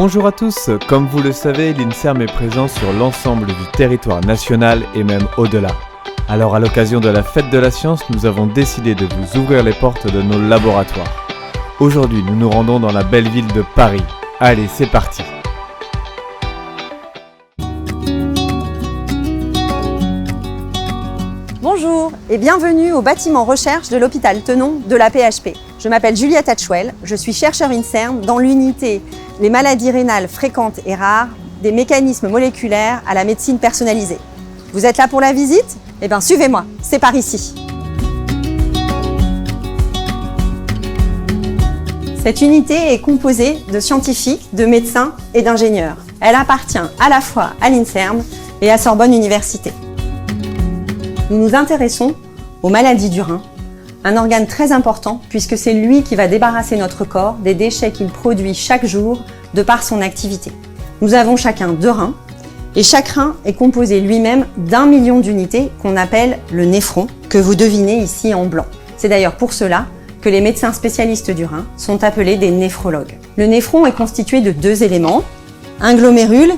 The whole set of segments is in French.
Bonjour à tous, comme vous le savez, l'INSERM est présent sur l'ensemble du territoire national et même au-delà. Alors à l'occasion de la fête de la science, nous avons décidé de vous ouvrir les portes de nos laboratoires. Aujourd'hui, nous nous rendons dans la belle ville de Paris. Allez, c'est parti! Bonjour et bienvenue au bâtiment recherche de l'hôpital Tenon de la PHP. Je m'appelle Juliette Hatchwell, je suis chercheur INSERM dans l'unité Les maladies rénales fréquentes et rares, des mécanismes moléculaires à la médecine personnalisée. Vous êtes là pour la visite? Eh bien suivez-moi, c'est par ici. Cette unité est composée de scientifiques, de médecins et d'ingénieurs. Elle appartient à la fois à l'INSERM et à Sorbonne Université. Nous nous intéressons aux maladies du rein, un organe très important puisque c'est lui qui va débarrasser notre corps des déchets qu'il produit chaque jour de par son activité. Nous avons chacun 2 reins et chaque rein est composé lui-même d'1 million d'unités qu'on appelle le néphron, que vous devinez ici en blanc. C'est d'ailleurs pour cela que les médecins spécialistes du rein sont appelés des néphrologues. Le néphron est constitué de 2 éléments, un glomérule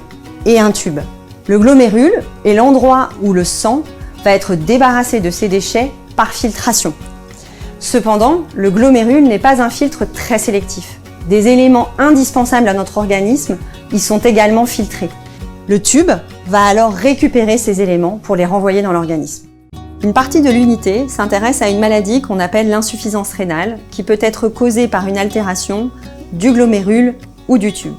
et un tube. Le glomérule est l'endroit où le sang va être débarrassé de ses déchets par filtration. Cependant, le glomérule n'est pas un filtre très sélectif. Des éléments indispensables à notre organisme y sont également filtrés. Le tube va alors récupérer ces éléments pour les renvoyer dans l'organisme. Une partie de l'unité s'intéresse à une maladie qu'on appelle l'insuffisance rénale, qui peut être causée par une altération du glomérule ou du tube.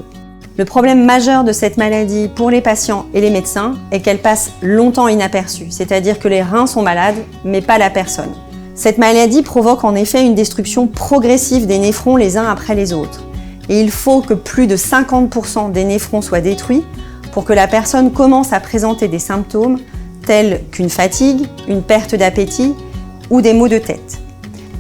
Le problème majeur de cette maladie pour les patients et les médecins est qu'elle passe longtemps inaperçue, c'est-à-dire que les reins sont malades, mais pas la personne. Cette maladie provoque en effet une destruction progressive des néphrons les uns après les autres. Et il faut que plus de 50% des néphrons soient détruits pour que la personne commence à présenter des symptômes tels qu'une fatigue, une perte d'appétit ou des maux de tête.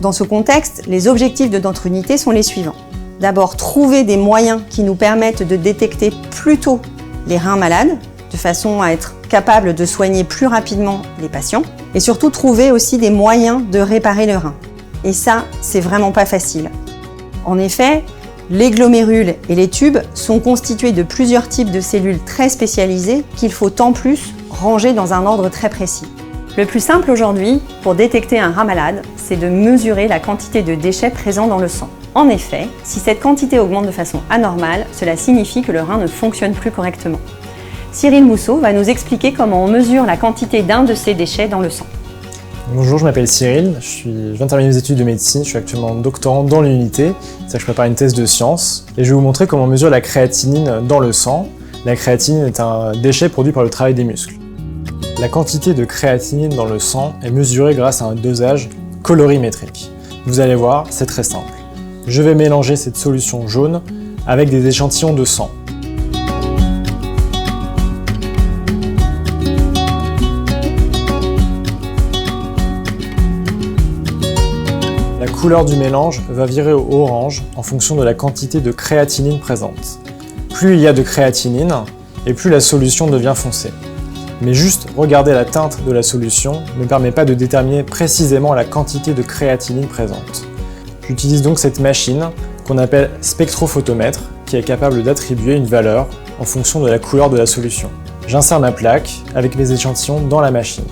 Dans ce contexte, les objectifs de notre unité sont les suivants. D'abord, trouver des moyens qui nous permettent de détecter plus tôt les reins malades, de façon à être capable de soigner plus rapidement les patients, et surtout trouver aussi des moyens de réparer le rein. Et ça, c'est vraiment pas facile. En effet, les glomérules et les tubes sont constitués de plusieurs types de cellules très spécialisées qu'il faut en plus ranger dans un ordre très précis. Le plus simple aujourd'hui, pour détecter un rein malade, c'est de mesurer la quantité de déchets présents dans le sang. En effet, si cette quantité augmente de façon anormale, cela signifie que le rein ne fonctionne plus correctement. Cyril Mousseau va nous expliquer comment on mesure la quantité d'un de ces déchets dans le sang. Bonjour, je m'appelle Cyril, je viens de terminer mes études de médecine, je suis actuellement doctorant dans l'unité, c'est-à-dire que je prépare une thèse de sciences, et je vais vous montrer comment on mesure la créatinine dans le sang. La créatinine est un déchet produit par le travail des muscles. La quantité de créatinine dans le sang est mesurée grâce à un dosage colorimétrique. Vous allez voir, c'est très simple. Je vais mélanger cette solution jaune avec des échantillons de sang. La couleur du mélange va virer au orange en fonction de la quantité de créatinine présente. Plus il y a de créatinine, et plus la solution devient foncée. Mais juste regarder la teinte de la solution ne permet pas de déterminer précisément la quantité de créatinine présente. J'utilise donc cette machine qu'on appelle spectrophotomètre, qui est capable d'attribuer une valeur en fonction de la couleur de la solution. J'insère ma plaque avec mes échantillons dans la machine.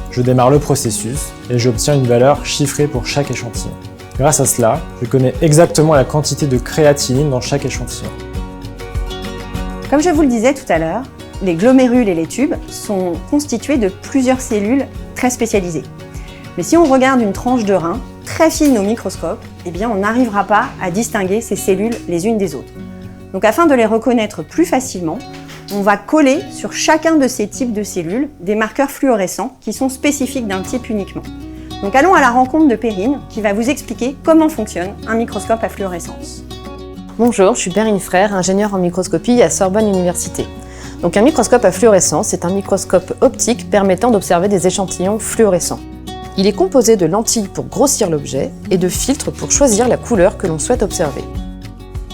Je démarre le processus et j'obtiens une valeur chiffrée pour chaque échantillon. Grâce à cela, je connais exactement la quantité de créatinine dans chaque échantillon. Comme je vous le disais tout à l'heure, les glomérules et les tubes sont constitués de plusieurs cellules très spécialisées. Mais si on regarde une tranche de rein très fine au microscope, eh bien on n'arrivera pas à distinguer ces cellules les unes des autres. Donc afin de les reconnaître plus facilement, on va coller sur chacun de ces types de cellules des marqueurs fluorescents qui sont spécifiques d'un type uniquement. Donc allons à la rencontre de Perrine qui va vous expliquer comment fonctionne un microscope à fluorescence. Bonjour, je suis Perrine Frère, ingénieure en microscopie à Sorbonne Université. Donc un microscope à fluorescence, c'est un microscope optique permettant d'observer des échantillons fluorescents. Il est composé de lentilles pour grossir l'objet et de filtres pour choisir la couleur que l'on souhaite observer.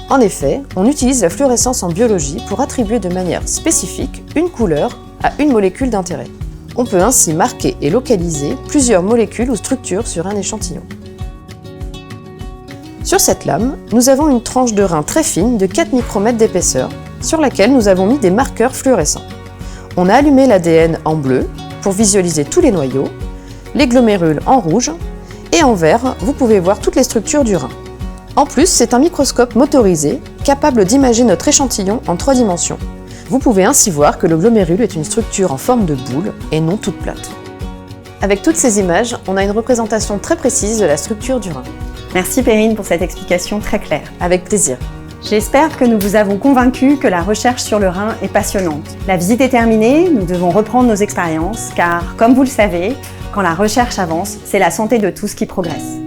En effet, on utilise la fluorescence en biologie pour attribuer de manière spécifique une couleur à une molécule d'intérêt. On peut ainsi marquer et localiser plusieurs molécules ou structures sur un échantillon. Sur cette lame, nous avons une tranche de rein très fine de 4 micromètres d'épaisseur, sur laquelle nous avons mis des marqueurs fluorescents. On a allumé l'ADN en bleu pour visualiser tous les noyaux, les glomérules en rouge, et en vert, vous pouvez voir toutes les structures du rein. En plus, c'est un microscope motorisé, capable d'imager notre échantillon en 3 dimensions. Vous pouvez ainsi voir que le glomérule est une structure en forme de boule et non toute plate. Avec toutes ces images, on a une représentation très précise de la structure du rein. Merci Perrine pour cette explication très claire. Avec plaisir. J'espère que nous vous avons convaincu que la recherche sur le rein est passionnante. La visite est terminée, nous devons reprendre nos expériences, car, comme vous le savez, quand la recherche avance, c'est la santé de tous qui progresse.